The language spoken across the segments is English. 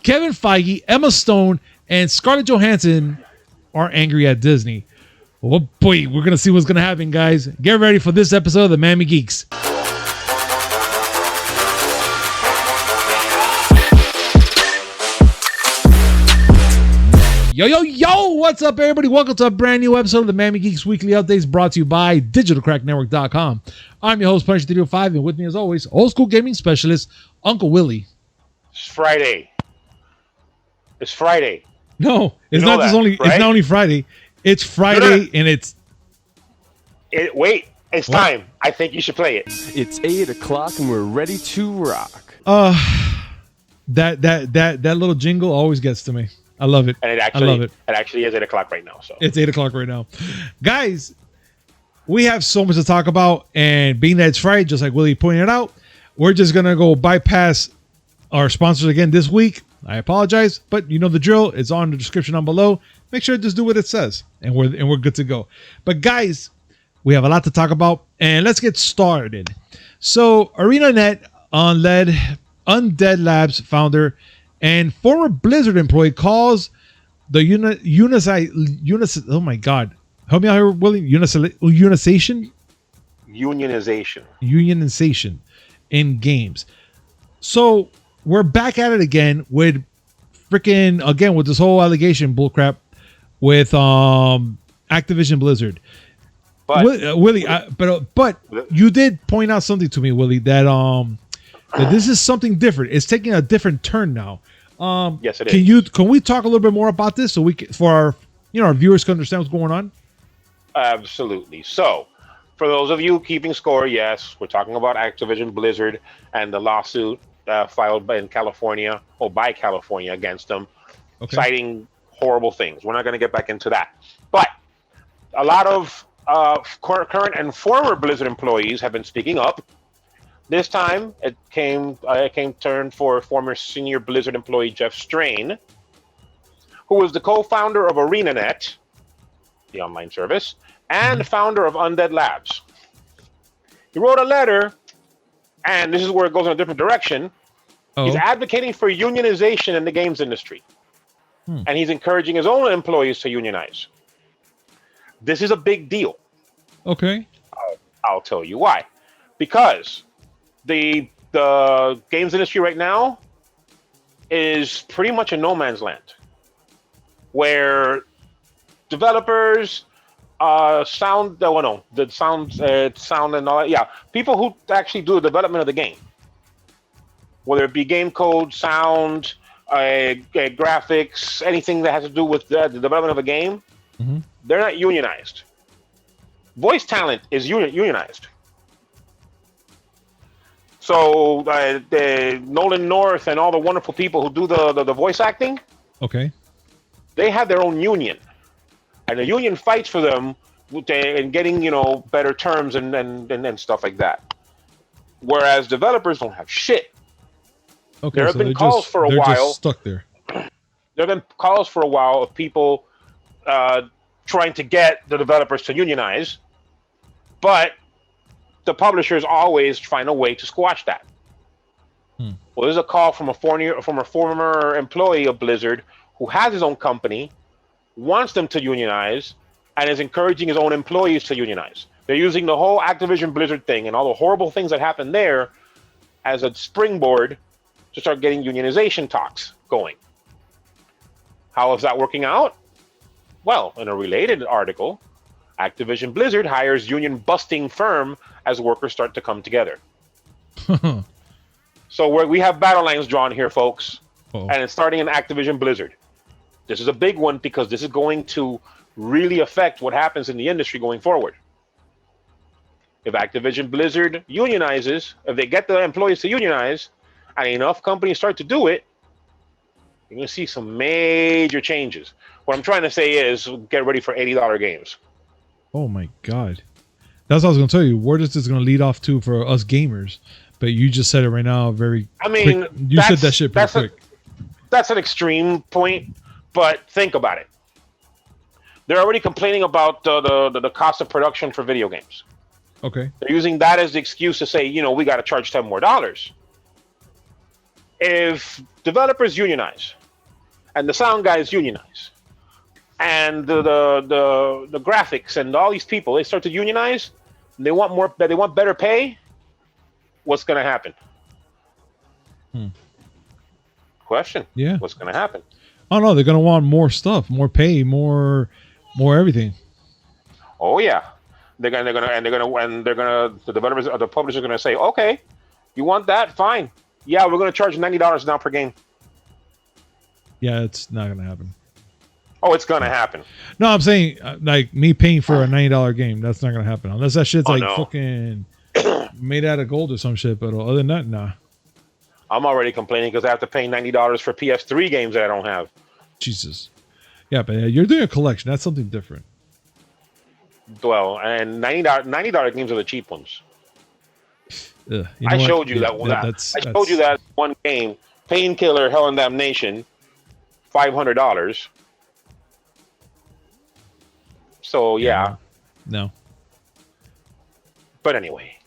Kevin Feige, Emma Stone, and Scarlett Johansson are angry at Disney. Oh boy, we're going to see what's going to happen, guys. Get ready for this episode of the Miami Geeks. Yo, what's up, everybody? Welcome to a brand new episode of the Miami Geeks Weekly Updates brought to you by DigitalCrackNetwork.com. I'm your host, Punisher305, and with me, as always, old school gaming specialist, Uncle Willie. It's Friday. No, it's not just only, right? It's not only Friday. It's Friday, and it's... Wait, it's what? Time. I think you should play it. It's 8 o'clock, and we're ready to rock. That little jingle always gets to me. I love it. And I love it. It actually is 8 o'clock right now. So it's 8 o'clock right now. Guys, we have so much to talk about. And being that it's Friday, just like Willie pointed out, we're just going to go bypass our sponsors again this week. I apologize, but you know the drill. It's on the description down below. Make sure to just do what it says, and we're good to go. But guys, we have a lot to talk about, and let's get started. So ArenaNet led Undead Labs founder and former Blizzard employee calls the oh my God. Help me out here, Willie. Unionization in games. So we're back at it again with with this whole allegation bullcrap with Activision Blizzard. But Willie, but you did point out something to me, Willie, that this is something different. It's taking a different turn now. Yes, it is. Can we talk a little bit more about this so we can, for our viewers can understand what's going on? Absolutely. So, for those of you keeping score, yes, we're talking about Activision Blizzard and the lawsuit filed by California against them, citing horrible things. We're not going to get back into that, but a lot of current and former Blizzard employees have been speaking up. This time, it came turn for former senior Blizzard employee Jeff Strain, who was the co-founder of ArenaNet, the online service, and founder of Undead Labs. He wrote a letter, and this is where it goes in a different direction. He's advocating for unionization in the games industry, and he's encouraging his own employees to unionize. This is a big deal. Okay. I'll tell you why. Because the games industry right now is pretty much a no man's land, where developers, sound and all that. Yeah, people who actually do the development of the game, whether it be game code, sound, graphics, anything that has to do with the development of a game, they're not unionized. Voice talent is unionized. So Nolan North and all the wonderful people who do the voice acting, they have their own union, and the union fights for them in getting better terms and stuff like that. Whereas developers don't have shit. There have been calls for a while. Just stuck there. There have been calls for a while of people trying to get the developers to unionize, but the publishers always find a way to squash that. Well, there's a call from a former employee of Blizzard who has his own company, wants them to unionize, and is encouraging his own employees to unionize. They're using the whole Activision Blizzard thing and all the horrible things that happened there as a springboard to start getting unionization talks going. How is that working out? Well, in a related article, Activision Blizzard hires union-busting firm as workers start to come together. So we have battle lines drawn here, folks, and it's starting in Activision Blizzard. This is a big one because this is going to really affect what happens in the industry going forward. If Activision Blizzard unionizes, if they get the employees to unionize, and enough companies start to do it, you're going to see some major changes. What I'm trying to say is get ready for $80 games. Oh my God. That's what I was going to tell you. Where is this going to lead off to for us gamers? But you just said it right now quick. You said that shit pretty quick. That's an extreme point, but think about it. They're already complaining about the cost of production for video games. Okay. They're using that as the excuse to say, we got to charge $10 more. if developers unionize and the sound guys unionize and the graphics and all these people, they start to unionize, and they want better pay, what's going to happen? Question. Yeah. What's going to happen? Oh no, they're gonna want more stuff, more pay, more everything. Oh yeah, the developers or the publishers are gonna say, okay, you want that? Fine. Yeah, we're gonna charge $90 now per game. Yeah, it's not gonna happen. Oh, it's gonna happen. No, I'm saying like me paying for a $90 game. That's not gonna happen unless that shit's like no. fucking made out of gold or some shit. But other than that, nah. I'm already complaining because I have to pay $90 for PS3 games that I don't have. Jesus. Yeah, but you're doing a collection. That's something different. Well, and $90 games are the cheap ones. You know I showed you that one game, Painkiller, Hell and Damnation, $500. So yeah. No. But anyway.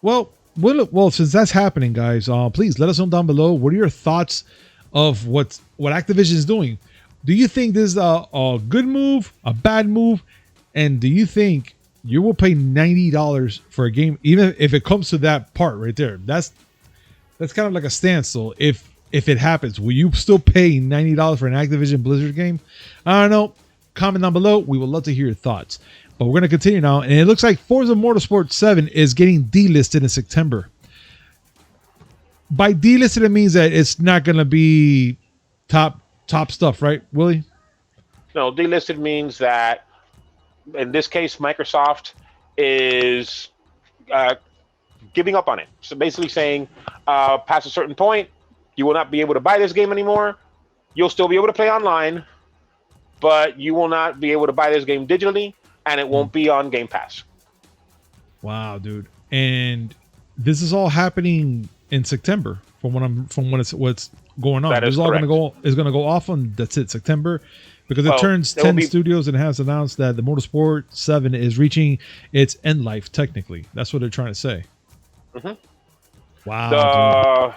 Well, since that's happening, guys, please let us know down below. What are your thoughts of what Activision is doing? Do you think this is a good move, a bad move, and do you think you will pay $90 for a game, even if it comes to that part right there? That's kind of like a standstill. If it happens, will you still pay $90 for an Activision Blizzard game? I don't know. Comment down below. We would love to hear your thoughts. But we're going to continue now. And it looks like Forza Motorsport 7 is getting delisted in September. By delisted, it means that it's not going to be top stuff, right, Willie? No, delisted means that, in this case, Microsoft is giving up on it. So basically saying, past a certain point, you will not be able to buy this game anymore. You'll still be able to play online, but you will not be able to buy this game digitally. And it won't be on Game Pass. Wow, dude! And this is all happening in September, from what's going on. That is this is all correct. going to go off on September, because it turns 10 studios and has announced that the Motorsport 7 is reaching its end life. Technically, that's what they're trying to say. Mm-hmm. Wow.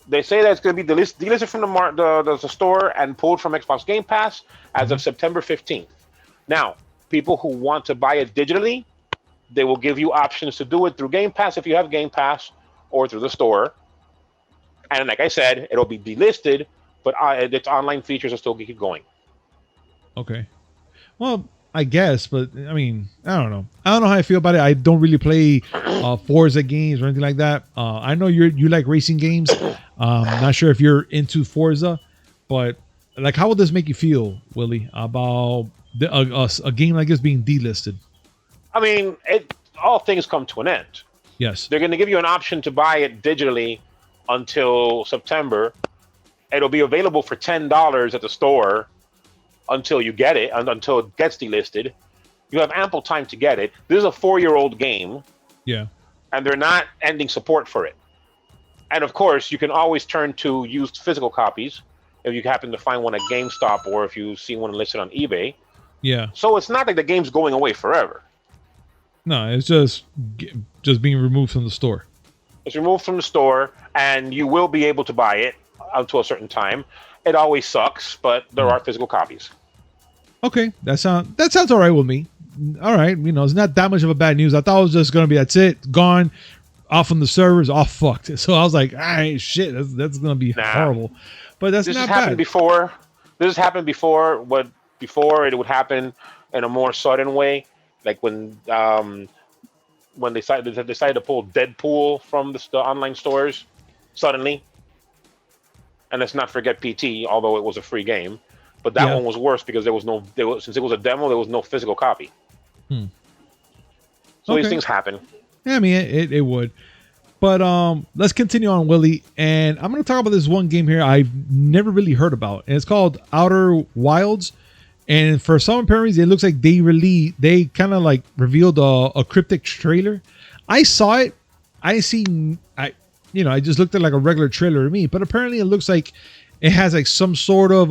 They say that it's going to be delisted from the store and pulled from Xbox Game Pass as of September 15th. Now, people who want to buy it digitally, they will give you options to do it through Game Pass if you have Game Pass, or through the store. And like I said, it'll be delisted, but its online features will still keep going. Okay. Well, I guess, but I mean, I don't know. I don't know how I feel about it. I don't really play Forza games or anything like that. I know you like racing games. Not sure if you're into Forza, but like, how would this make you feel, Willie, about a game like this being delisted? I mean, all things come to an end. Yes. They're going to give you an option to buy it digitally until September. It'll be available for $10 at the store until you get it, and until it gets delisted. You have ample time to get it. This is a 4-year-old game. Yeah. And they're not ending support for it. And of course, you can always turn to used physical copies if you happen to find one at GameStop, or if you see one listed on eBay. Yeah. So it's not like the game's going away forever. No, it's just being removed from the store. It's removed from the store, and you will be able to buy it until a certain time. It always sucks, but there are physical copies. Okay, that sounds all right with me. All right, it's not that much of a bad news. I thought it was just gonna be that's it, gone, off from the servers, all fucked. So I was like, all right, shit, that's gonna be horrible. But that's not bad. This has happened before. Before it would happen in a more sudden way, like when they decided to pull Deadpool from the online stores suddenly. And let's not forget PT, although it was a free game, but that one was worse because since it was a demo, there was no physical copy. So these things happen. Yeah, I mean, it would. But let's continue on, Willie. And I'm going to talk about this one game here I've never really heard about. And it's called Outer Wilds. And for some apparent reason, it looks like they kind of like revealed a cryptic trailer. I saw it. I just looked at like a regular trailer to me. But apparently it looks like it has like some sort of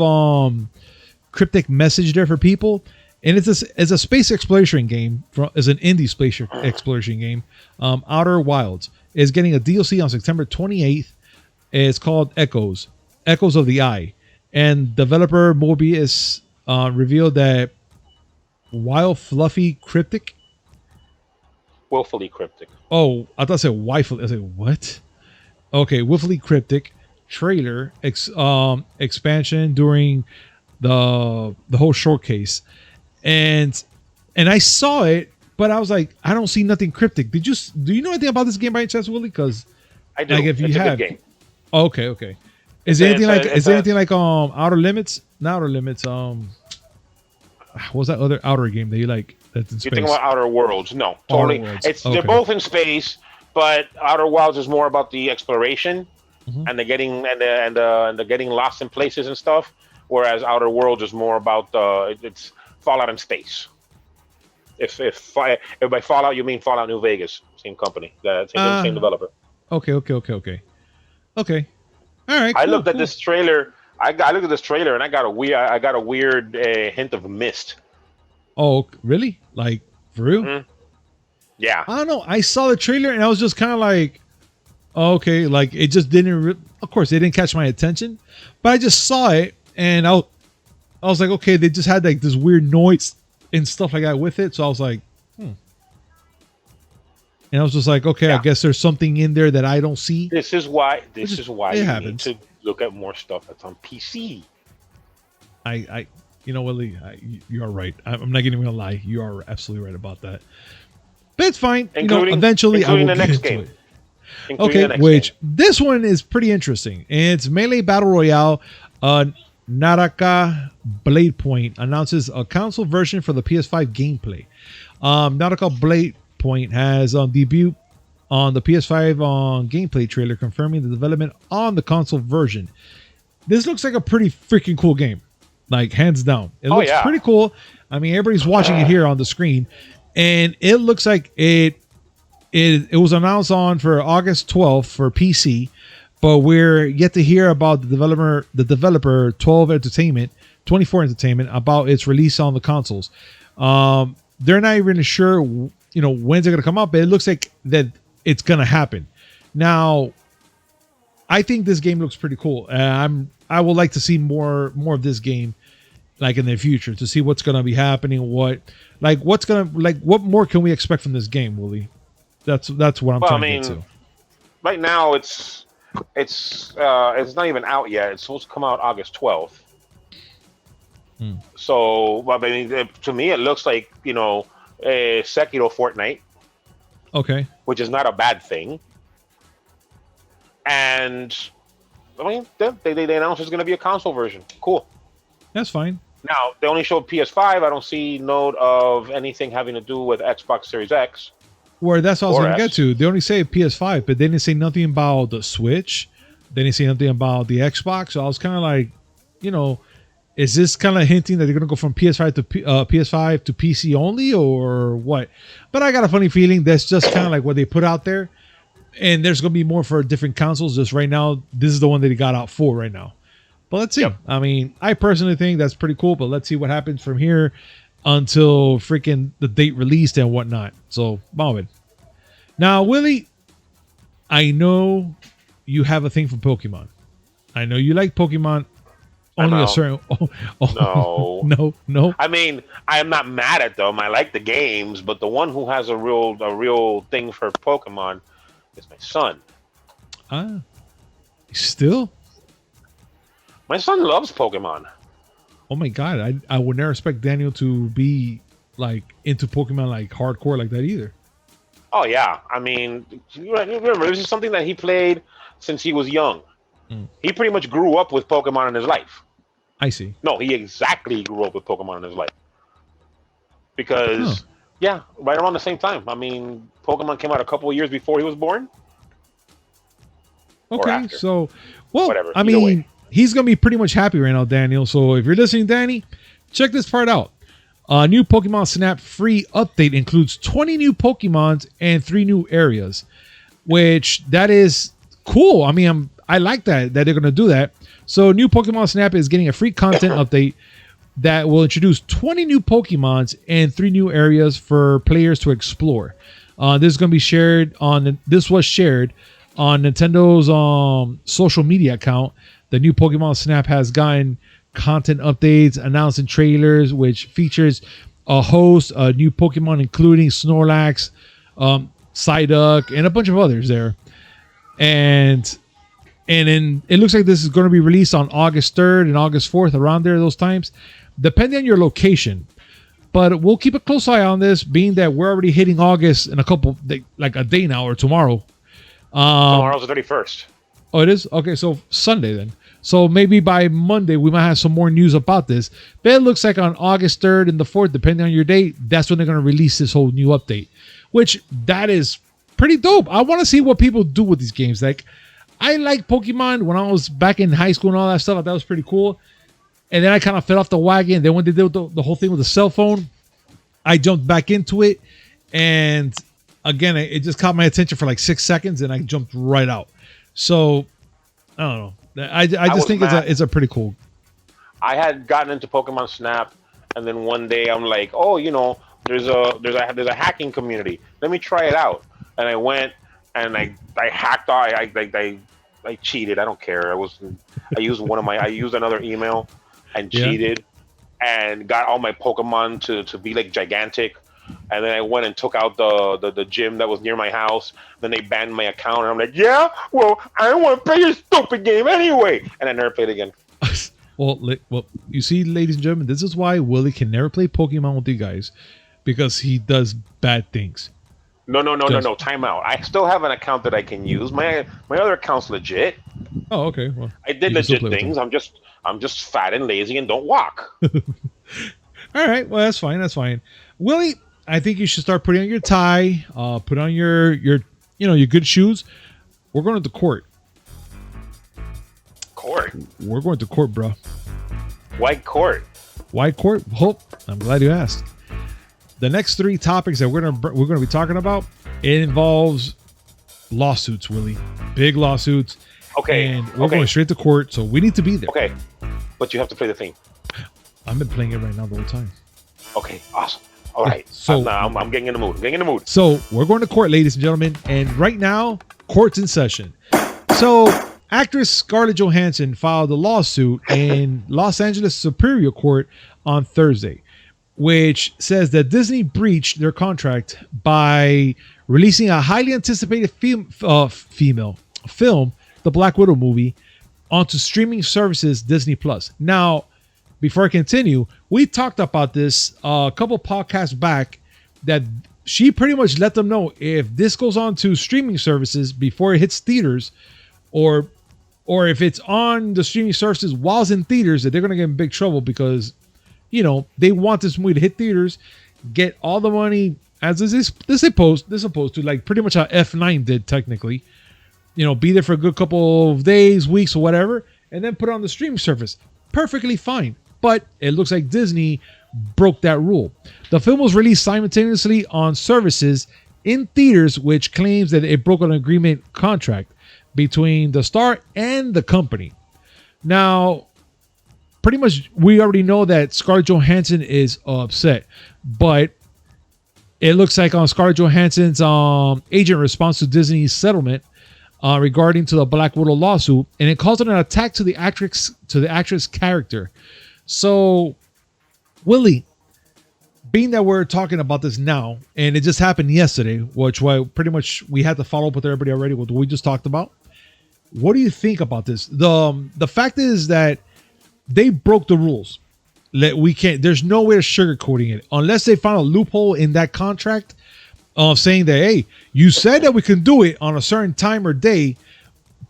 cryptic message there for people. And it's a space exploration game. It's an indie space exploration game. Outer Wilds is getting a DLC on September 28th. It's called Echoes of the Eye. And developer Mobius revealed that Wild Fluffy Cryptic. Willfully cryptic. Oh, I thought I said wifely. I said, what? Okay, Willfully Cryptic trailer expansion during the whole showcase. And I saw it, but I was like, I don't see nothing cryptic. Do you know anything about this game by any chance, Willie? Because I do. like if you it's have a good game. Okay. Is there anything like Outer Limits? Not Outer Limits. What's that other outer game that you like? That's in space. You're thinking about Outer Worlds? No, totally. Worlds. They're both in space, but Outer Worlds is more about the exploration and the getting lost in places and stuff. Whereas Outer Worlds is more about it's Fallout in space. If by Fallout you mean Fallout New Vegas, same company, same developer. Okay. All right. I looked at this trailer. I looked at this trailer and I got a weird hint of Mist. Oh, really? Like for real? Mm-hmm. Yeah. I don't know. I saw the trailer and I was just kind of like, okay, like it just didn't. Of course, it didn't catch my attention, but I just saw it and I was like, okay, they just had like this weird noise and stuff like that with it. So I was like, And I was just like, okay, I guess there's something in there that I don't see. This is why you need to look at more stuff that's on PC. You know, Willie, you are right. I'm not even gonna lie. You are absolutely right about that. But it's fine. Eventually I will get into it. Okay, this one is pretty interesting. It's Melee Battle Royale. Naraka Bladepoint announces a console version for the PS5 gameplay. Naraka Bladepoint has debuted on the PS5 gameplay trailer, confirming the development on the console version. This looks like a pretty freaking cool game, like hands down. It looks pretty cool. I mean, everybody's watching it here on the screen, and it looks like it was announced for August 12th for PC. But we're yet to hear about the developer 24 Entertainment about its release on the consoles. They're not even sure, when's it going to come up, but it looks like that it's going to happen. Now, I think this game looks pretty cool. I would like to see more of this game, like in the future, to see what's going to be happening. What more can we expect from this game, Willie? That's what I'm trying to get to. Right now, it's not even out yet. It's supposed to come out August 12th. So, I mean, to me, it looks like, a Sekiro Fortnite. Okay. Which is not a bad thing. And, I mean, they announced there's going to be a console version. Cool. That's fine. Now, they only showed PS5. I don't see note of anything having to do with Xbox Series X. Where that's what I was going to get to. They only say PS5, but they didn't say nothing about the Switch. They didn't say nothing about the Xbox. So I was kind of like, is this kind of hinting that they're going to go from PS5 to PC only, or what? But I got a funny feeling that's just kind of like what they put out there, and there's going to be more for different consoles. Just right now, this is the one that he got out for right now. But let's see. Yep. I mean, I personally think that's pretty cool. But let's see what happens from here until freaking the date released and whatnot. So, Mohammed. Now, Willie, I know you have a thing for Pokemon. I know you like Pokemon. Only a certain. No. I mean, I am not mad at them. I like the games, but the one who has a real thing for Pokemon is my son. Still? My son loves Pokemon. Oh my god, I would never expect Daniel to be like into Pokemon like hardcore like that either. Oh yeah, I mean, remember this is something that he played since he was young. He pretty much grew up with Pokemon in his life. I see. No, he exactly grew up with Pokemon in his life. Because right around the same time. I mean, Pokemon came out a couple of years before he was born. Okay, so whatever. I mean, mean, he's gonna be pretty much happy right now, Daniel. So if you're listening, Danny, check this part out. A new Pokemon Snap free update includes 20 new Pokemons and 3 new areas, which that is cool. I mean, I like that they're going to do that. So new Pokemon Snap is getting a free content update that will introduce 20 new Pokemons and 3 new areas for players to explore. This is going to be shared on. This was shared on Nintendo's social media account, the new Pokemon Snap has gotten content updates, announcing trailers, which features a host of new Pokemon, including Snorlax, Psyduck, and a bunch of others there. And then it looks like this is going to be released on August 3rd and August 4th, around there, those times, depending on your location. But we'll keep a close eye on this, being that we're already hitting August in like a day now or tomorrow. Tomorrow's the 31st. Oh, it is? Okay, so Sunday then. So maybe by Monday, we might have some more news about this. But it looks like on August 3rd and the 4th, depending on your date, that's when they're going to release this whole new update, which that is pretty dope. I want to see what people do with these games. Like, I like Pokemon when I was back in high school and all that stuff. I thought that was pretty cool. And then I kind of fell off the wagon. Then when they did the whole thing with the cell phone, I jumped back into it. And again, it just caught my attention for like 6 seconds and I jumped right out. So, I don't know. I just think it's a pretty cool. I had gotten into Pokemon Snap, and then one day I'm like, oh, there's a hacking community. Let me try it out. And I went and I hacked. I cheated. I don't care. I used another email and cheated and got all my Pokemon to be like gigantic. And then I went and took out the gym that was near my house. Then they banned my account, and I'm like, yeah, well, I don't want to play your stupid game anyway. And I never played again. Well, you see, ladies and gentlemen, this is why Willie can never play Pokemon with you guys, because he does bad things. No. Time out. I still have an account that I can use. My other account's legit. Oh, okay. Well, I did legit things. I'm just fat and lazy and don't walk. All right. Well, that's fine. That's fine. Willie, I think you should start putting on your tie, put on your your good shoes. We're going to court. Court? We're going to court, bro. Why court? Why court? Hope. I'm glad you asked. The next 3 topics that we're gonna be talking about, it involves lawsuits, Willie. Big lawsuits. Okay. And we're going straight to court, so we need to be there. Okay. But you have to play the theme. I've been playing it right now the whole time. Okay. Awesome. All right. So I'm getting in the mood. So we're going to court, ladies and gentlemen, and right now, court's in session. So actress Scarlett Johansson filed a lawsuit in Los Angeles Superior Court on Thursday, which says that Disney breached their contract by releasing a highly anticipated female film, the Black Widow movie, onto streaming services Disney Plus. Now, before I continue, we talked about this a couple podcasts back, that she pretty much let them know if this goes on to streaming services before it hits theaters, or if it's on the streaming services while it's in theaters, that they're going to get in big trouble, because they want this movie to hit theaters, get all the money as this supposed to, like pretty much how F9 did technically, be there for a good couple of days, weeks, or whatever, and then put it on the streaming service. Perfectly fine. But it looks like Disney broke that rule. The film was released simultaneously on services in theaters, which claims that it broke an agreement contract between the star and the company. Now, pretty much we already know that Scarlett Johansson is upset, but it looks like on Scarlett Johansson's agent response to Disney's settlement regarding to the Black Widow lawsuit, and it calls it an attack to the actress character. So, Willie, being that we're talking about this now, and it just happened yesterday, which why pretty much we had to follow up with everybody already with what we just talked about. What do you think about this? The fact is that they broke the rules. There's no way of sugarcoating it unless they found a loophole in that contract of saying that, hey, you said that we can do it on a certain time or day,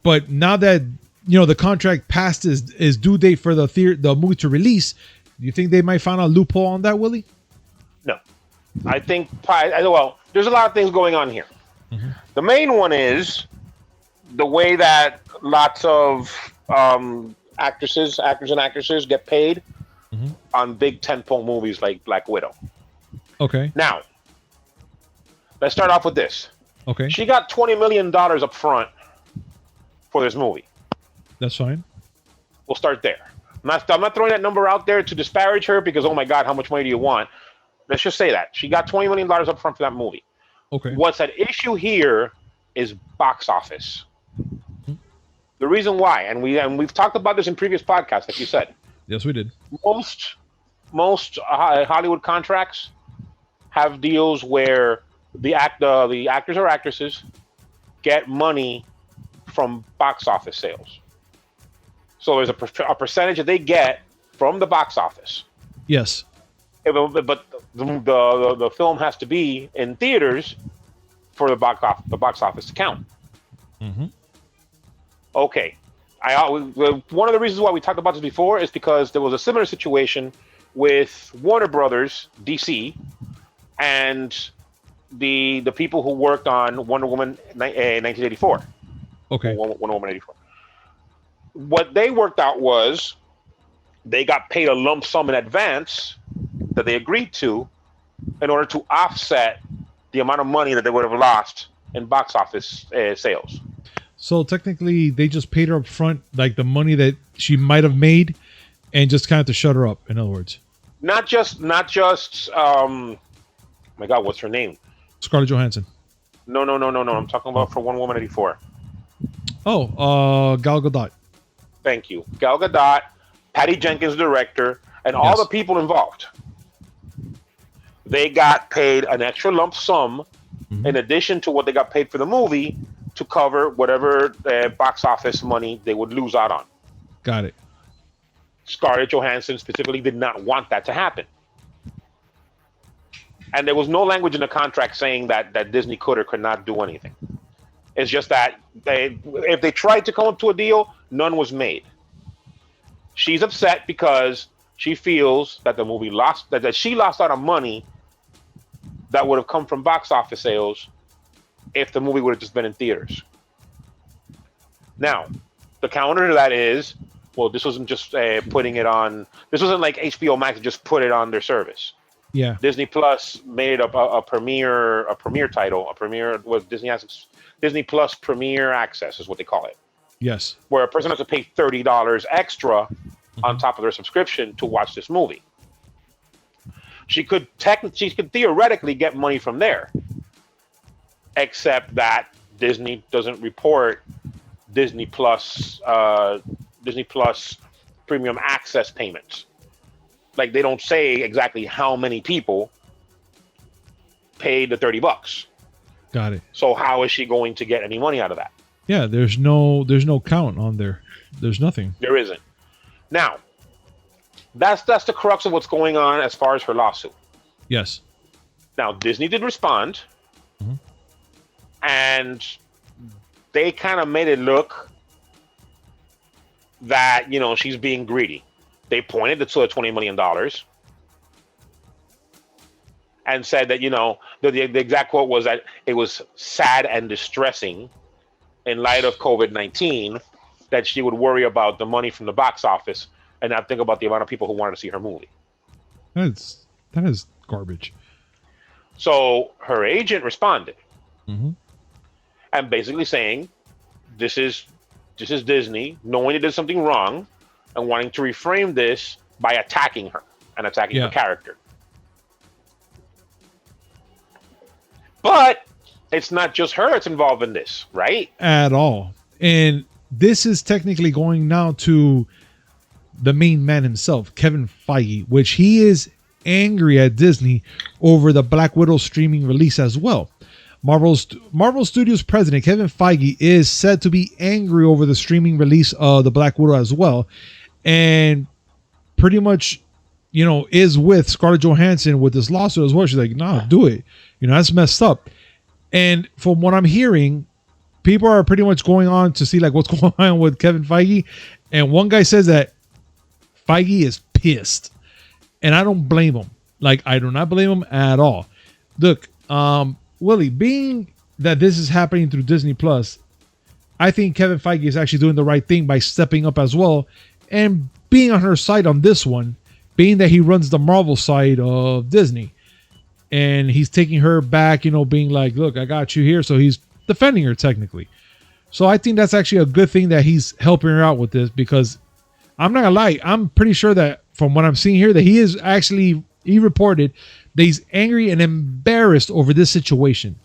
but now that the contract passed is due date for the movie to release, do you think they might find a loophole on that, Willie? No, I think there's a lot of things going on here. Mm-hmm. The main one is the way that lots of actors and actresses get paid on big tentpole movies like Black Widow. Okay. Now, let's start off with this. Okay. She got $20 million up front for this movie. That's fine. We'll start there. I'm not throwing that number out there to disparage her because, oh my God, how much money do you want? Let's just say that. She got $20 million up front for that movie. Okay. What's at issue here is box office. The reason why, and we've talked about this in previous podcasts, like you said, Yes, we did. most Hollywood contracts have deals where the actors or actresses get money from box office sales. So there's a percentage that they get from the box office. Yes. But the film has to be in theaters for the box office to count. Mm-hmm. Okay. One of the reasons why we talked about this before is because there was a similar situation with Warner Brothers, DC, and the people who worked on Wonder Woman 1984. Okay. Wonder Woman 84. What they worked out was they got paid a lump sum in advance that they agreed to in order to offset the amount of money that they would have lost in box office sales. So technically, they just paid her up front, like the money that she might have made, and just kind of to shut her up. In other words, not just. My God, what's her name? Scarlett Johansson. No. I'm talking about for Wonder Woman 84. Oh, Gal Gadot. Thank you, Gal Gadot, Patty Jenkins, director, and all the people involved. They got paid an extra lump sum in addition to what they got paid for the movie to cover whatever box office money they would lose out on. Got it. Scarlett Johansson specifically did not want that to happen. And there was no language in the contract saying that Disney could or could not do anything. It's just that if they tried to come up to a deal, none was made. She's upset because she feels that the movie that she lost out on money that would have come from box office sales if the movie would have just been in theaters. Now, the counter to that is, well, this wasn't just putting it on. This wasn't like HBO Max just put it on their service. Yeah. Disney Plus made it a premier title. Disney Plus Premier Access is what they call it. Yes. Where a person has to pay $30 extra on top of their subscription to watch this movie. She could theoretically get money from there, except that Disney doesn't report Disney Plus Premium Access payments. Like, they don't say exactly how many people paid the $30. Got it. So how is she going to get any money out of that? Yeah, there's no count on there. There's nothing. There isn't. Now, that's the crux of what's going on as far as her lawsuit. Yes. Now, Disney did respond, and they kind of made it look that, she's being greedy. They pointed to the $20 million and said that, the exact quote was that it was sad and distressing in light of COVID-19 that she would worry about the money from the box office and not think about the amount of people who wanted to see her movie. That is garbage. So her agent responded and basically saying, this is Disney knowing they did something wrong and wanting to reframe this by attacking her and attacking her character. But it's not just her that's involved in this, right? At all. And this is technically going now to the main man himself, Kevin Feige, which he is angry at Disney over the Black Widow streaming release as well. Marvel Studios president Kevin Feige is said to be angry over the streaming release of the Black Widow as well, and pretty much, is with Scarlett Johansson with this lawsuit as well. She's like, "No, do it. That's messed up." And from what I'm hearing, people are pretty much going on to see like what's going on with Kevin Feige, and one guy says that Feige is pissed, and I don't blame him. Like, I do not blame him at all. Look, Willie, being that this is happening through Disney Plus, I think Kevin Feige is actually doing the right thing by stepping up as well and being on her side on this one, being that he runs the Marvel side of Disney. And he's taking her back, being like, look, I got you here. So he's defending her technically. So I think that's actually a good thing that he's helping her out with this, because I'm not gonna lie, I'm pretty sure that from what I'm seeing here that he reported that he's angry and embarrassed over this situation.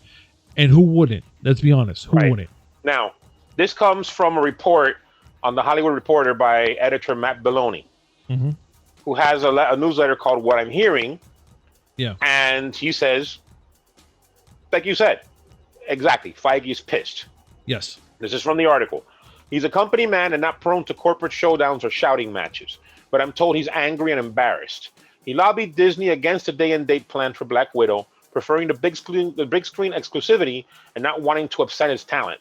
And who wouldn't? Let's be honest. Who wouldn't? Now, this comes from a report on the Hollywood Reporter by editor Matt Belloni, who has a newsletter called What I'm Hearing. Yeah. And he says, like you said, exactly, Feige's pissed. Yes. This is from the article. He's a company man and not prone to corporate showdowns or shouting matches, but I'm told he's angry and embarrassed. He lobbied Disney against a day and date plan for Black Widow, preferring the big screen exclusivity and not wanting to upset his talent.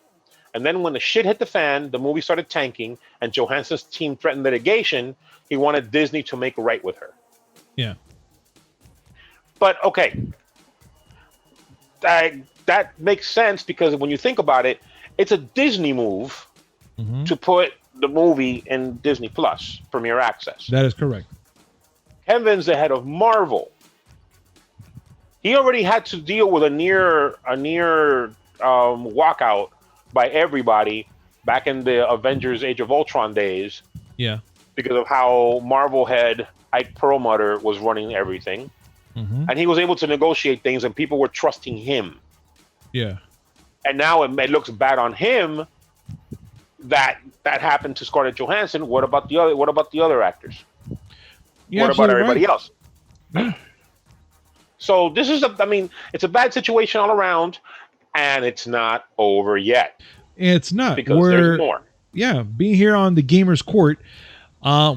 And then when the shit hit the fan, the movie started tanking, and Johansson's team threatened litigation. He wanted Disney to make right with her. Yeah. But okay, that makes sense because when you think about it, it's a Disney move to put the movie in Disney Plus Premier Access. That is correct. Kevin's the head of Marvel. He already had to deal with a near walkout by everybody back in the Avengers Age of Ultron days. Yeah. Because of how Marvel head Ike Perlmutter was running everything. And he was able to negotiate things and people were trusting him. Yeah. And now it looks bad on him that happened to Scarlett Johansson. What about the other actors? Yeah, what about everybody else? Yeah. So this is it's a bad situation all around, and it's not over yet. It's not. Because there's more. Yeah, being here on the Gamers Court,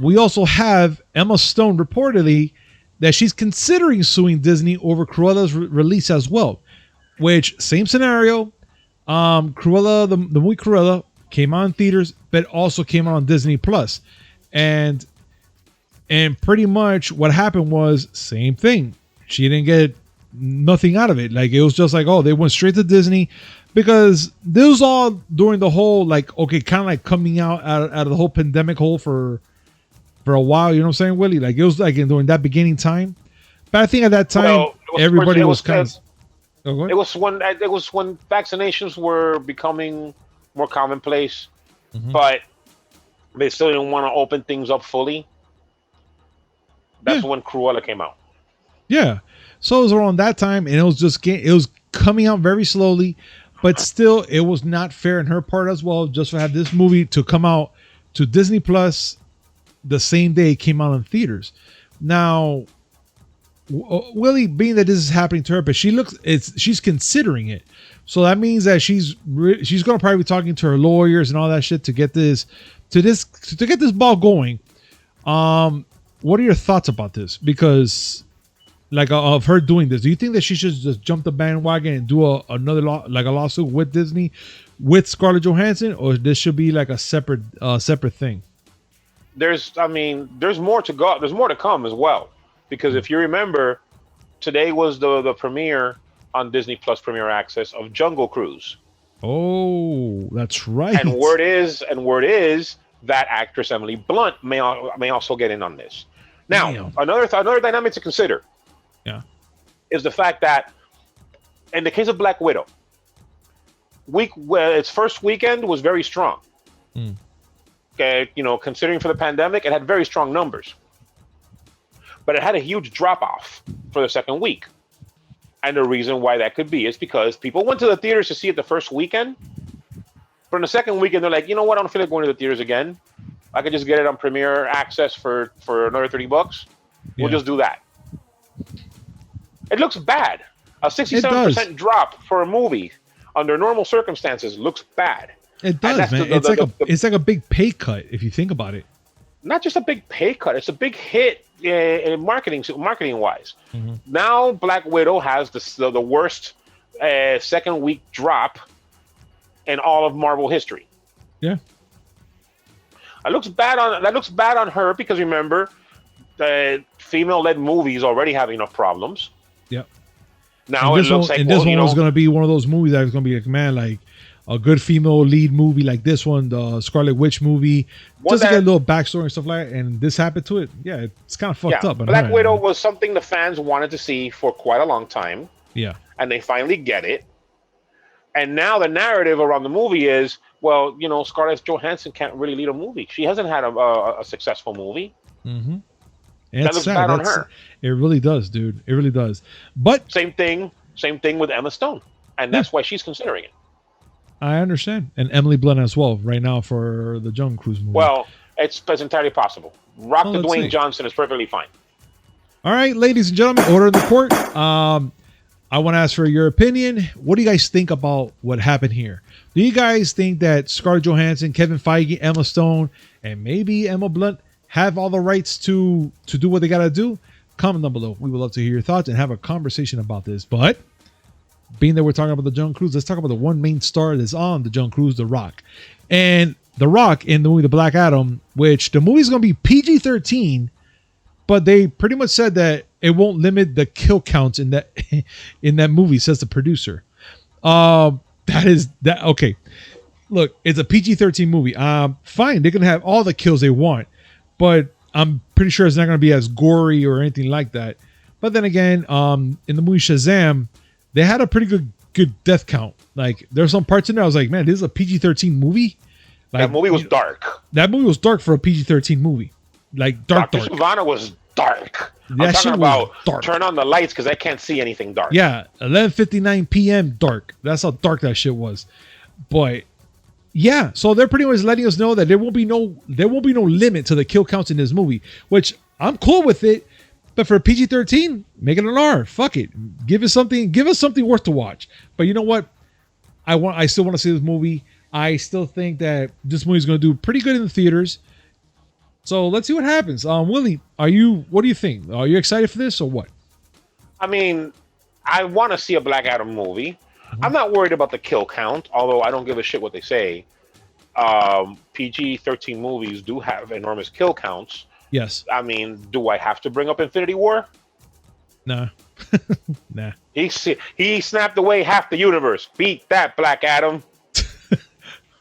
we also have Emma Stone reportedly that she's considering suing Disney over Cruella's release as well. Which, same scenario. Cruella, the movie Cruella came out in theaters, but also came out on Disney Plus, and pretty much what happened was same thing. She didn't get nothing out of it. Like, it was just like, oh, they went straight to Disney, because this was all during the whole, like, okay, kind of like coming out of the whole pandemic hole for a while. You know what I'm saying, Willie? Like, it was like during that beginning time. But I think at that time, everybody was kind of. Oh, it was when vaccinations were becoming more commonplace, but they still didn't want to open things up fully. That's when Cruella came out. Yeah, so it was around that time, and it was coming out very slowly, but still, it was not fair on her part as well. Just to have this movie to come out to Disney Plus the same day it came out in theaters. Now, Willie, being that this is happening to her, but she's considering it, so that means that she's going to probably be talking to her lawyers and all that shit to get this ball going. What are your thoughts about this? Because, like, of her doing this, do you think that she should just jump the bandwagon and do another lawsuit with Disney, with Scarlett Johansson, or this should be like a separate thing? There's more to go. There's more to come as well. Because if you remember, today was the premiere on Disney Plus Premier Access of Jungle Cruise. Oh, that's right. And word is that actress Emily Blunt may also get in on this. Now, another dynamic to consider, is the fact that in the case of Black Widow, its first weekend was very strong. Okay, considering for the pandemic, it had very strong numbers. But it had a huge drop-off for the second week. And the reason why that could be is because people went to the theaters to see it the first weekend. But in the second weekend, they're like, you know what? I don't feel like going to the theaters again. I could just get it on Premier Access for another $30. We'll just do that. It looks bad. A 67% drop for a movie under normal circumstances looks bad. It does, man. It's like a big pay cut if you think about it. Not just a big pay cut; it's a big hit in marketing wise. Now, Black Widow has the worst second week drop in all of Marvel history. Yeah, that looks bad on her because remember, female-led movies already have enough problems. Yep. Now it looks like this one was going to be one of those movies that was going to be like, man, like a good female lead movie like this one, the Scarlet Witch movie, just to get a little backstory and stuff like that. And this happened to it. Yeah, it's kind of fucked up. But Black Widow was something the fans wanted to see for quite a long time. Yeah. And they finally get it. And now the narrative around the movie is, well, Scarlett Johansson can't really lead a movie. She hasn't had a successful movie. Mm-hmm. That looks bad on her. It really does, dude. It really does. But same thing with Emma Stone. And that's why she's considering it. I understand. And Emily Blunt as well, right now for the Jungle Cruise movie. Well, it's entirely possible. Rock the let's Dwayne see. Johnson is perfectly fine. All right, ladies and gentlemen, order in the court. I want to ask for your opinion. What do you guys think about what happened here? Do you guys think that Scarlett Johansson, Kevin Feige, Emma Stone, and maybe Emma Blunt have all the rights to do what they got to do? Comment down below. We would love to hear your thoughts and have a conversation about this. But being that we're talking about the Jungle Cruise, let's talk about the one main star that's on the Jungle Cruise, The Rock. And The Rock in the movie The Black Adam, which the movie's going to be PG-13, but they pretty much said that it won't limit the kill counts in that movie, says the producer. Okay. Look, it's a PG-13 movie. Fine, they can have all the kills they want, but I'm pretty sure it's not going to be as gory or anything like that. But then again, in the movie Shazam, they had a pretty good death count. Like, there's some parts in there I was like, man, this is a PG-13 movie. Like, that movie was dark. That movie was dark for a PG-13 movie. Like, dark. Dr. Sivana was dark. That I'm talking about dark. Turn on the lights because I can't see anything dark. Yeah, 11:59 p.m. dark. That's how dark that shit was. But yeah, so they're pretty much letting us know that there won't be no limit to the kill counts in this movie, which I'm cool with it. But for PG-13, make it an R. Fuck it. Give us something worth to watch. But you know what? I still want to see this movie. I still think that this movie is going to do pretty good in the theaters. So let's see what happens. Willie, what do you think? Are you excited for this or what? I mean, I want to see a Black Adam movie. Mm-hmm. I'm not worried about the kill count, although I don't give a shit what they say. PG-13 movies do have enormous kill counts. Yes. I mean, do I have to bring up Infinity War? Nah. Nah. He snapped away half the universe. Beat that, Black Adam.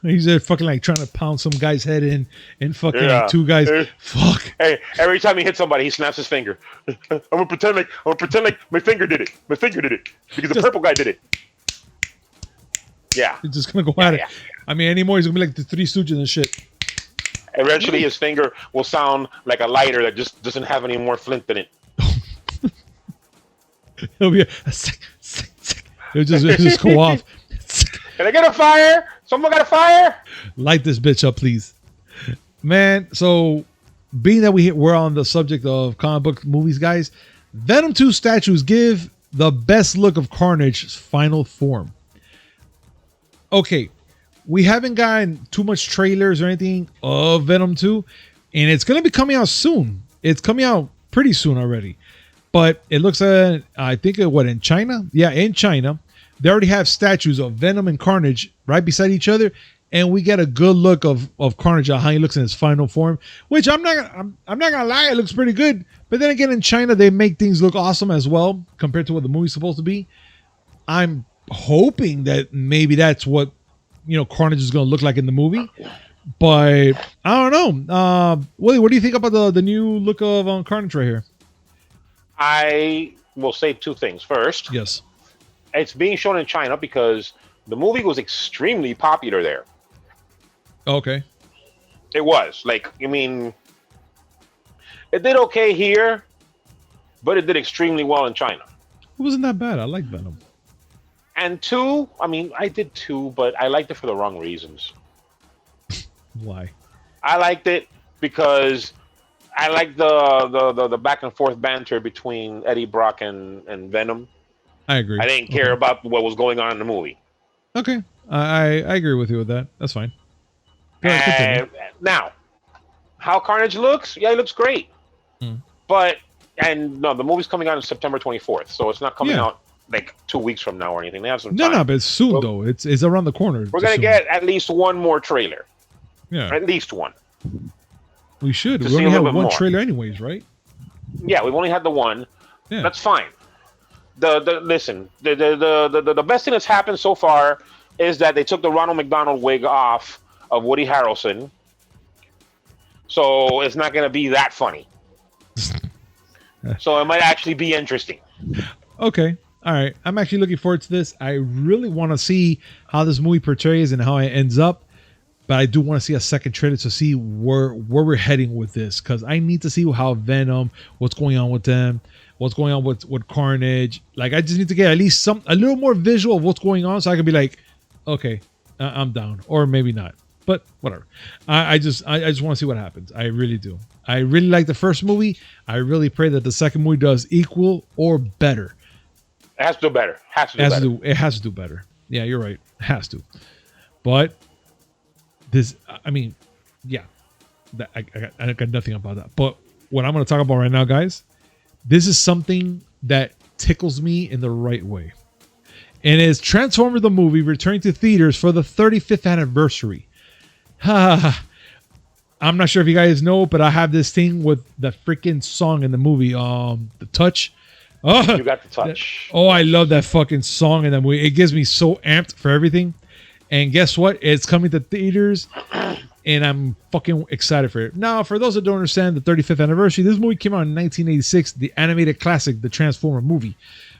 He's there fucking like trying to pound some guy's head in and fucking like two guys. Fuck. Hey, every time he hits somebody, he snaps his finger. I'm gonna pretend like my finger did it. My finger did it because the purple guy did it. Yeah. He's just gonna go at it. I mean, anymore he's gonna be like the Three Stooges and shit. Eventually, his finger will sound like a lighter that just doesn't have any more flint in it. It'll be it'll just go off. Can I get a fire? Someone got a fire? Light this bitch up, please. Man, so being that we're on the subject of comic book movies, guys, Venom 2 statues give the best look of Carnage's final form. Okay, we haven't gotten too much trailers or anything of Venom 2, and it's going to be coming out soon. It's coming out pretty soon already. But it looks I think, in China? Yeah, in China. They already have statues of Venom and Carnage right beside each other, and we get a good look of Carnage, how he looks in his final form. Which I'm not gonna lie, it looks pretty good. But then again, in China, they make things look awesome as well compared to what the movie's supposed to be. I'm hoping that maybe that's what Carnage is gonna look like in the movie. But I don't know. Willie, what do you think about the new look of Carnage right here? I will say two things. First, yes. It's being shown in China because the movie was extremely popular there. Okay. It was. Like, I mean, it did okay here, but it did extremely well in China. It wasn't that bad. I like Venom. And two, I mean, I did too, but I liked it for the wrong reasons. Why? I liked it because I liked the back and forth banter between Eddie Brock and Venom. I agree. I didn't care about what was going on in the movie. Okay. I agree with you with that. That's fine. Now, how Carnage looks? Yeah, he looks great. But, the movie's coming out on September 24th, so it's not coming out like 2 weeks from now or anything. They have some time. No, but it's soon, though. It's around the corner. We're going to get at least one more trailer. Yeah. At least one. We should. We only have one trailer anyways, right? Yeah, we've only had the one. Yeah. That's fine. Listen, the best thing that's happened so far is that they took the Ronald McDonald wig off of Woody Harrelson, so it's not going to be that funny. So it might actually be interesting. Okay, all right. I'm actually looking forward to this. I really want to see how this movie portrays and how it ends up, but I do want to see a second trailer to see where we're heading with this, because I need to see how Venom, what's going on with them. What's going on with Carnage. Like, I just need to get at least a little more visual of what's going on so I can be like, okay, I'm down, or maybe not, but whatever. I just want to see what happens. I really do. I really like the first movie. I really pray that the second movie does equal or better. It has to do better. It has to do better. Yeah, you're right. It has to. But this, I mean, yeah, I got nothing about that. But what I'm going to talk about right now, guys, this is something that tickles me in the right way. And it's Transformers the movie returning to theaters for the 35th anniversary. I'm not sure if you guys know, but I have this thing with the freaking song in the movie, The Touch. Oh, you got the touch. Oh, I love that fucking song in that movie. It gets me so amped for everything. And guess what? It's coming to theaters, and I'm fucking excited for it. Now, for those that don't understand the 35th anniversary, this movie came out in 1986, the animated classic, the Transformer movie,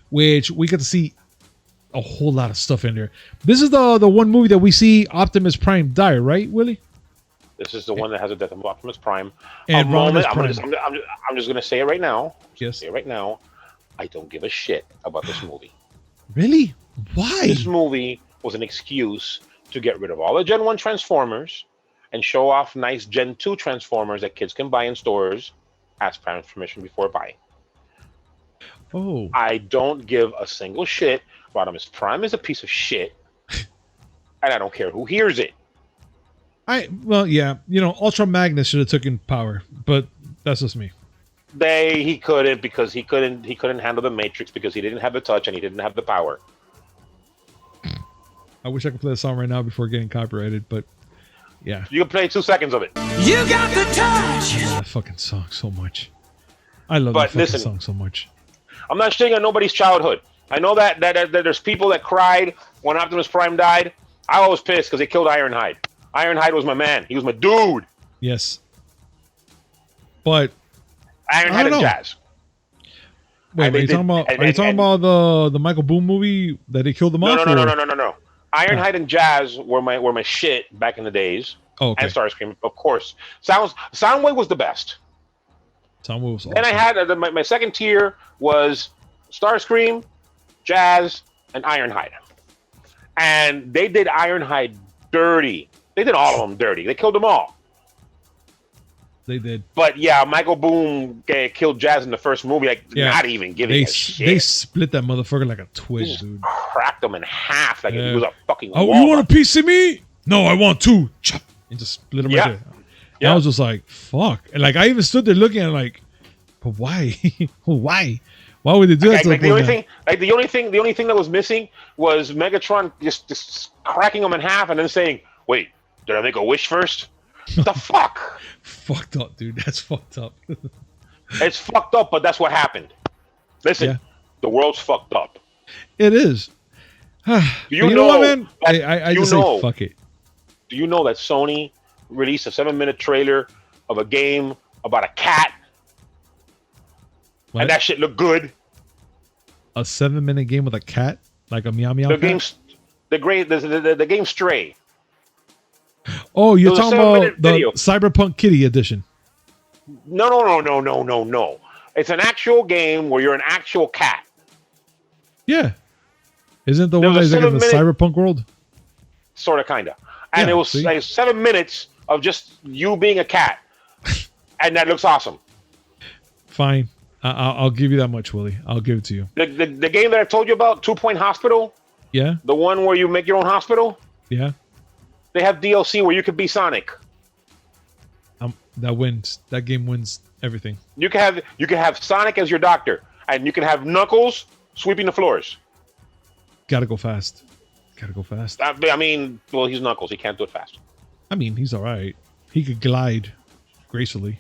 which we get to see a whole lot of stuff in there. This is the one movie that we see Optimus Prime die, right, Willie? This is the one that has a death of Optimus Prime. And I'm just going to say it right now. Yes. Say it right now. I don't give a shit about this movie. Really? Why? This movie was an excuse to get rid of all the Gen 1 Transformers and show off nice Gen 2 Transformers that kids can buy in stores. Ask parents permission before buying. Oh. I don't give a single shit. Optimus Prime is a piece of shit. And I don't care who hears it. Well, yeah. Ultra Magnus should have taken power, but that's just me. He couldn't because he couldn't handle the Matrix because he didn't have the touch and he didn't have the power. I wish I could play the song right now before getting copyrighted, but yeah. You can play 2 seconds of it. You got the touch. I love that fucking song so much. I love that fucking song so much. I'm not shitting on nobody's childhood. I know that there's people that cried when Optimus Prime died. I was pissed because they killed Ironhide. Ironhide was my man. He was my dude. Yes. But Ironhide and Jazz. Wait, are you talking about the Michael Boone movie that they killed them off? No. Ironhide and Jazz were my shit back in the days. Oh, okay. And Starscream, of course. Soundwave was the best. Soundwave was awesome. Then I had my second tier was Starscream, Jazz, and Ironhide. And they did Ironhide dirty. They did all of them dirty. They killed them all. They did. But yeah, Michael Boone killed Jazz in the first movie, not even giving a shit. They split that motherfucker like a twig, dude. Cracked him in half like it was a fucking Oh, wall. You want a piece of me? No, I want 2. Chop. And just split him right there. Yeah. I was just like, fuck. And I even stood there looking at it like, but why? Why? Why would they do that? The only thing that was missing was Megatron just cracking him in half and then saying, "Wait, did I make a wish first?" What the fuck? Fucked up, dude. That's fucked up. It's fucked up, but that's what happened. Listen, the world's fucked up. It is. you know what, man? I just say fuck it. Do you know that Sony released a 7-minute trailer of a game about a cat? What? And that shit looked good. A 7-minute game with a cat? Like a meow meow cat? The game Stray. Oh, you're talking about the Cyberpunk Kitty edition. No. It's an actual game where you're an actual cat. Yeah. Isn't the one that's like in the Cyberpunk world? Sort of, kind of. And it was like 7 minutes of just you being a cat. And that looks awesome. Fine. I'll give you that much, Willie. I'll give it to you. The game that I told you about, 2 Point Hospital? Yeah. The one where you make your own hospital? Yeah. They have DLC where you could be Sonic. That wins. That game wins everything. You can have Sonic as your doctor, and you can have Knuckles sweeping the floors. Gotta go fast. I mean, well, he's Knuckles. He can't do it fast. I mean, he's all right. He could glide gracefully.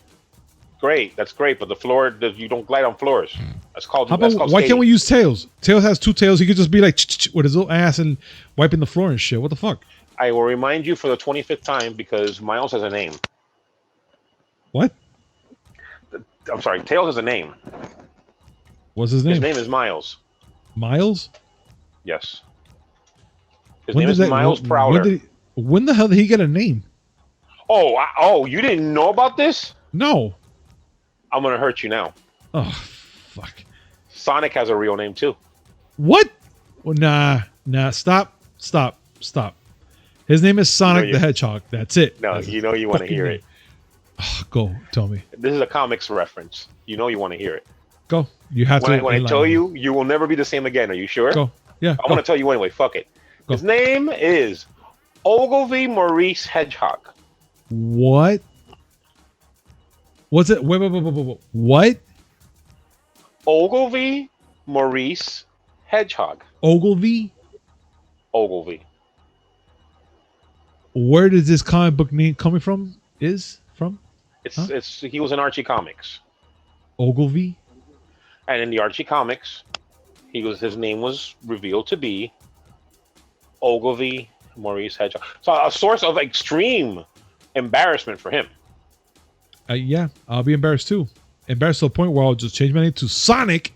Great, that's great. But the floor, you don't glide on floors. That's called. Why can't we use Tails? Tails has 2 tails. He could just be like with his little ass and wiping the floor and shit. What the fuck? I will remind you for the 25th time because Miles has a name. What? I'm sorry, Tails has a name. What's his name? His name is Miles. Miles? Yes. His name is Miles Prowler. When the hell did he get a name? Oh, you didn't know about this? No. I'm going to hurt you now. Oh, fuck. Sonic has a real name too. What? Well, nah. Stop. His name is Sonic you- the Hedgehog. That's it. No, That's you his know you want to fucking hear name. it. Go, tell me. This is a comics reference. You know you want to hear it. Go. You have When to. I enlighten tell me. you, you will never be the same again. Are you sure? Go. Yeah. I want to tell you anyway. Fuck it. Go. His name is Ogilvy Maurice Hedgehog. What? What's it? Wait. What? Ogilvy Maurice Hedgehog. Ogilvy? Ogilvy. Where does this comic book name coming from? Is from? It's he was in Archie Comics, Ogilvy? and in the Archie Comics, his name was revealed to be Ogilvy Maurice Hedgehog. So a source of extreme embarrassment for him. Yeah, I'll be embarrassed too. Embarrassed to the point where I'll just change my name to Sonic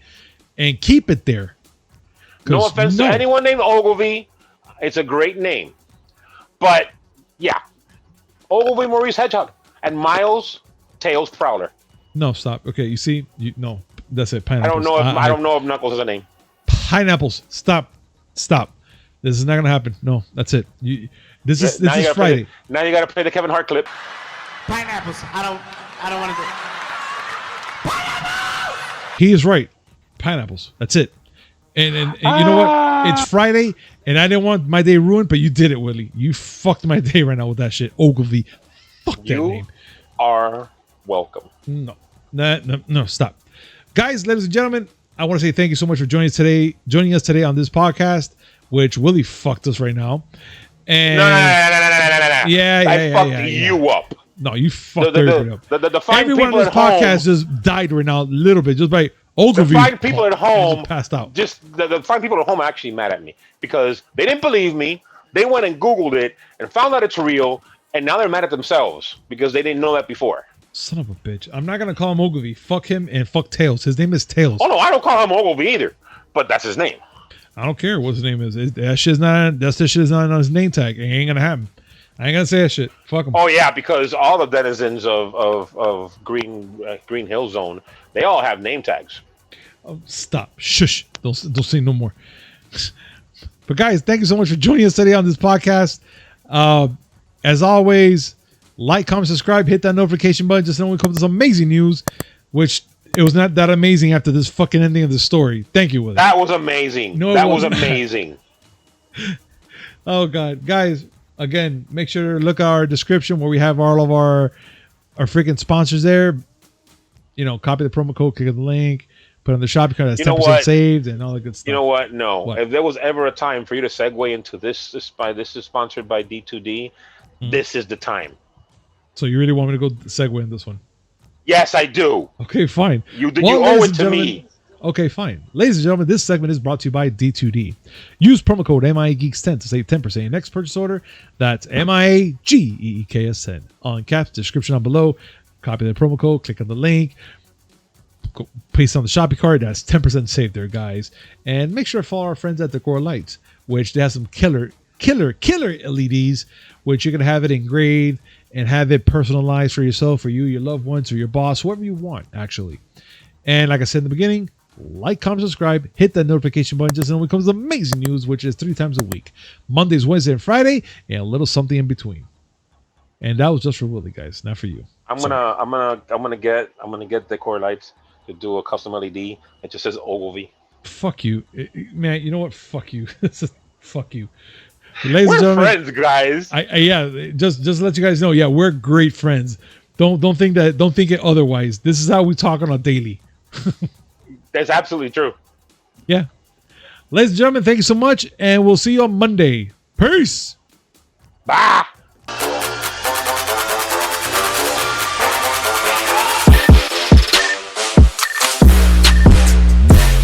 and keep it there. No offense to anyone named Ogilvy, it's a great name, but yeah, Ogilvy Maurice Hedgehog and Miles Tails Prowler. No, stop. Okay, you see, no, that's it. I Pineapples. don't know if Knuckles is a name. Pineapples. Stop. This is not gonna happen. No, that's it. This is Friday. Now you got to play the Kevin Hart clip. Pineapples. I don't want to do. He is right. Pineapples. That's it. And you know what? It's Friday, and I didn't want my day ruined, but you did it, Willie. You fucked my day right now with that shit. Ogilvy. Fuck that You name. are welcome. No, stop. Guys, ladies and gentlemen, I want to say thank you so much for joining us today on this podcast, which Willie fucked us right now. And No. Yeah, I fucked you up. No, you fucked everybody up. The fine Everyone people on this at home, podcast just died right now a little bit, just by the Ogilvy. fine people at home passed out. Just the fine people at home are actually mad at me because they didn't believe me. They went and Googled it and found out it's real, and now they're mad at themselves because they didn't know that before. Son of a bitch. I'm not gonna call him Ogilvy. Fuck him and fuck Tails. His name is Tails. Oh no, I don't call him Ogilvy either, but that's his name. I don't care what his name is. That shit is not on his name tag. It ain't gonna happen. I ain't gonna say that shit. Fuck him. Oh yeah, because all the denizens of Green Hill Zone, they all have name tags. Oh, stop. Shush. Don't say no more. But guys, thank you so much for joining us today on this podcast. As always, like, comment, subscribe, hit that notification button just so when we come to some amazing news, which it was not that amazing after this fucking ending of the story. Thank you, Willie. That was amazing. No, it that was wasn't. amazing. Oh God, guys! Again, make sure to look at our description where we have all of our freaking sponsors there. You know, copy the promo code, click on the link, put on the shopping cart. That's 10% saved and all that good stuff. You know what? No. What? If there was ever a time for you to segue into this is sponsored by D2D, this is the time. So you really want me to go segue in this one? Yes, I do. Okay, fine. You Well, owe ladies it and to gentlemen, me. Okay, fine. Ladies and gentlemen, this segment is brought to you by D2D. Use promo code MIAGeeks10 to save 10% on your next purchase order. That's MIAGEEKS10. On caps, description down below. Copy the promo code, click on the link, go paste on the shopping cart. That's 10% saved there, guys. And make sure to follow our friends at Decora Lights, which they have some killer LEDs, which you can have it engraved and have it personalized for yourself, for you, your loved ones, or your boss, whoever you want, actually. And like I said in the beginning, like, comment, subscribe, hit that notification button just so when it comes to amazing news, which is 3 times a week. Mondays, Wednesday, and Friday, and a little something in between. And that was just for Willie, guys, not for you. I'm gonna get Decor Lights to do a custom LED. It just says Ogilvy. Fuck you. Man, you know what? Fuck you. Fuck you. Ladies We're and gentlemen, friends, guys. yeah, just to let you guys know, yeah, we're great friends. Don't think it otherwise. This is how we talk on a daily. That's absolutely true. Yeah. Ladies and gentlemen, thank you so much, and we'll see you on Monday. Peace. Bye.